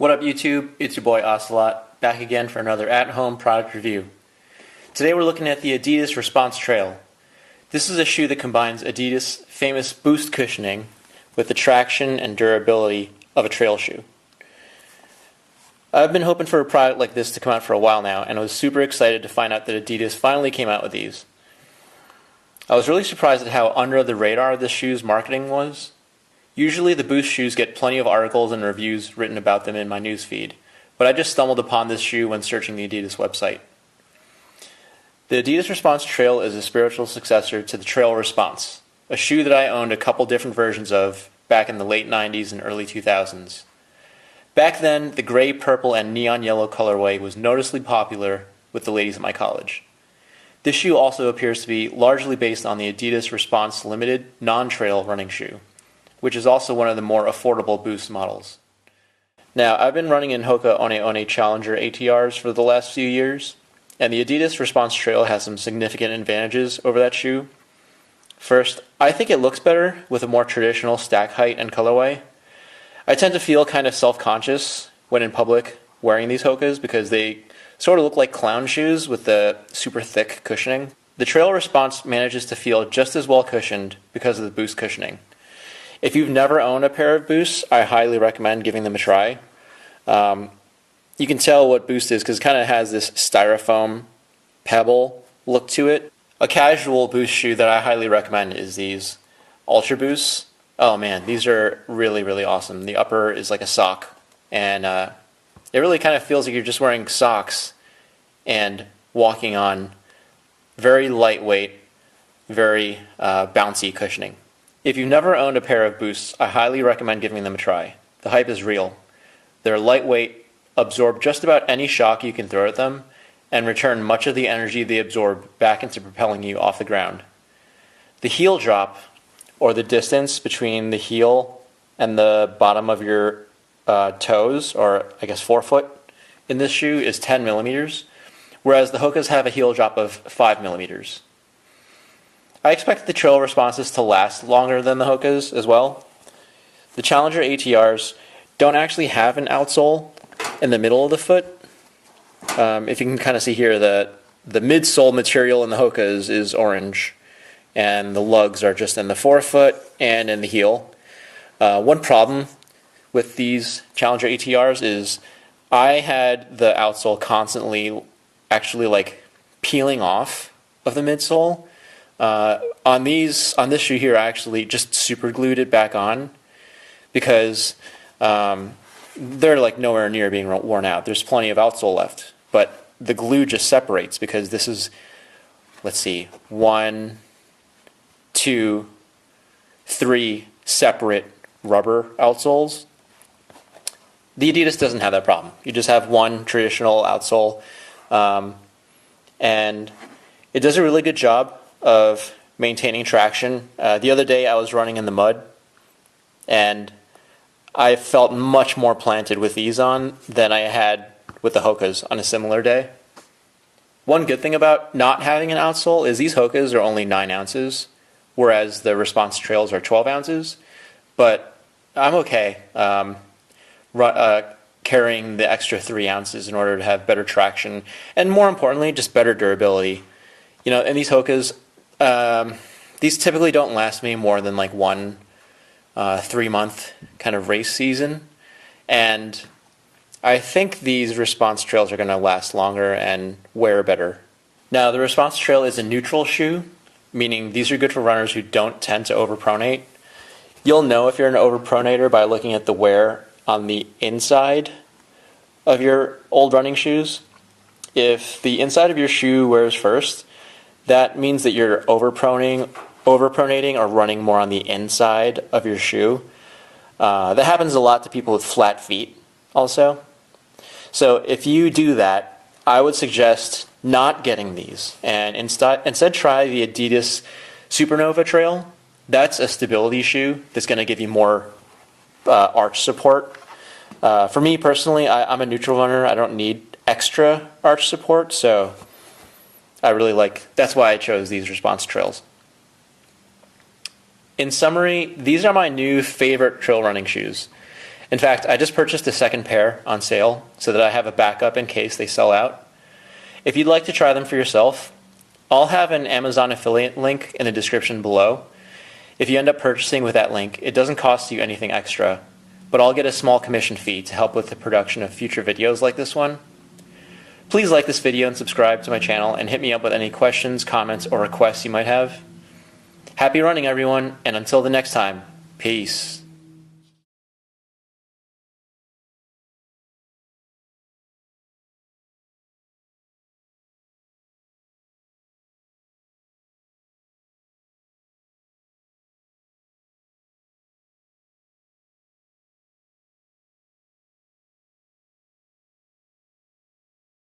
What up YouTube? It's your boy Ocelot, back again for another at-home product review. Today we're looking at the Adidas Response Trail. This is a shoe that combines Adidas' famous boost cushioning with the traction and durability of a trail shoe. I've been hoping for a product like this to come out for a while now, and I was super excited to find out that Adidas finally came out with these. I was really surprised at how under the radar this shoe's marketing was. Usually the Boost shoes get plenty of articles and reviews written about them in my newsfeed, but I just stumbled upon this shoe when searching the Adidas website. The Adidas Response Trail is a spiritual successor to the Trail Response, a shoe that I owned a couple different versions of back in the late 90s and early 2000s. Back then, the gray, purple, and neon yellow colorway was noticeably popular with the ladies at my college. This shoe also appears to be largely based on the Adidas Response Limited non-trail running shoe, which is also one of the more affordable Boost models. Now, I've been running in Hoka One Challenger ATRs for the last few years, and the Adidas Response Trail has some significant advantages over that shoe. First, I think it looks better with a more traditional stack height and colorway. I tend to feel kind of self-conscious when in public wearing these Hokas because they sort of look like clown shoes with the super thick cushioning. The Trail Response manages to feel just as well cushioned because of the Boost cushioning. If you've never owned a pair of Boosts, I highly recommend giving them a try. You can tell what Boost is because it kind of has this styrofoam pebble look to it. A casual Boost shoe that I highly recommend is these Ultra Boosts. Oh man, these are really, really awesome. The upper is like a sock, and it really kind of feels like you're just wearing socks and walking on very lightweight, very bouncy cushioning. If you've never owned a pair of Boosts, I highly recommend giving them a try. The hype is real. They're lightweight, absorb just about any shock you can throw at them, and return much of the energy they absorb back into propelling you off the ground. The heel drop, or the distance between the heel and the bottom of your toes, or I guess forefoot, in this shoe is 10 millimeters, whereas the Hokas have a heel drop of 5 millimeters. I expect the Trail Responses to last longer than the Hokas as well. The Challenger ATRs don't actually have an outsole in the middle of the foot. If you can kind of see here, the midsole material in the Hokas is orange, and the lugs are just in the forefoot and in the heel. One problem with these Challenger ATRs is I had the outsole constantly actually like peeling off of the midsole. On this shoe here, I actually just super glued it back on because they're like nowhere near being worn out. There's plenty of outsole left, but the glue just separates because this is, let's see, 1, 2, 3 separate rubber outsoles. The Adidas doesn't have that problem. You just have one traditional outsole, and it does a really good job of maintaining traction. The other day I was running in the mud, and I felt much more planted with these on than I had with the Hokas on a similar day. One good thing about not having an outsole is these Hokas are only 9 ounces, whereas the Response Trails are 12 ounces. But I'm okay carrying the extra 3 ounces in order to have better traction, and more importantly, just better durability. You know, and these Hokas, these typically don't last me more than like 1 3-month kind of race season, and I think these Response Trails are going to last longer and wear better. Now, the Response Trail is a neutral shoe, meaning these are good for runners who don't tend to overpronate. You'll know if you're an overpronator by looking at the wear on the inside of your old running shoes. If the inside of your shoe wears first, that means that you're overpronating or running more on the inside of your shoe. That happens a lot to people with flat feet also. So if you do that, I would suggest not getting these and instead try the Adidas Supernova Trail. That's a stability shoe that's going to give you more arch support. For me personally, I'm a neutral runner. I don't need extra arch support, so that's why I chose these Response Trails. In summary, these are my new favorite trail running shoes, In fact, I just purchased a second pair on sale so that I have a backup in case they sell out. If you'd like to try them for yourself, I'll have an Amazon affiliate link in the description below. If you end up purchasing with that link, it doesn't cost you anything extra, but I'll get a small commission fee to help with the production of future videos like this one. Please like this video and subscribe to my channel and hit me up with any questions, comments, or requests you might have. Happy running, everyone, and until the next time, peace.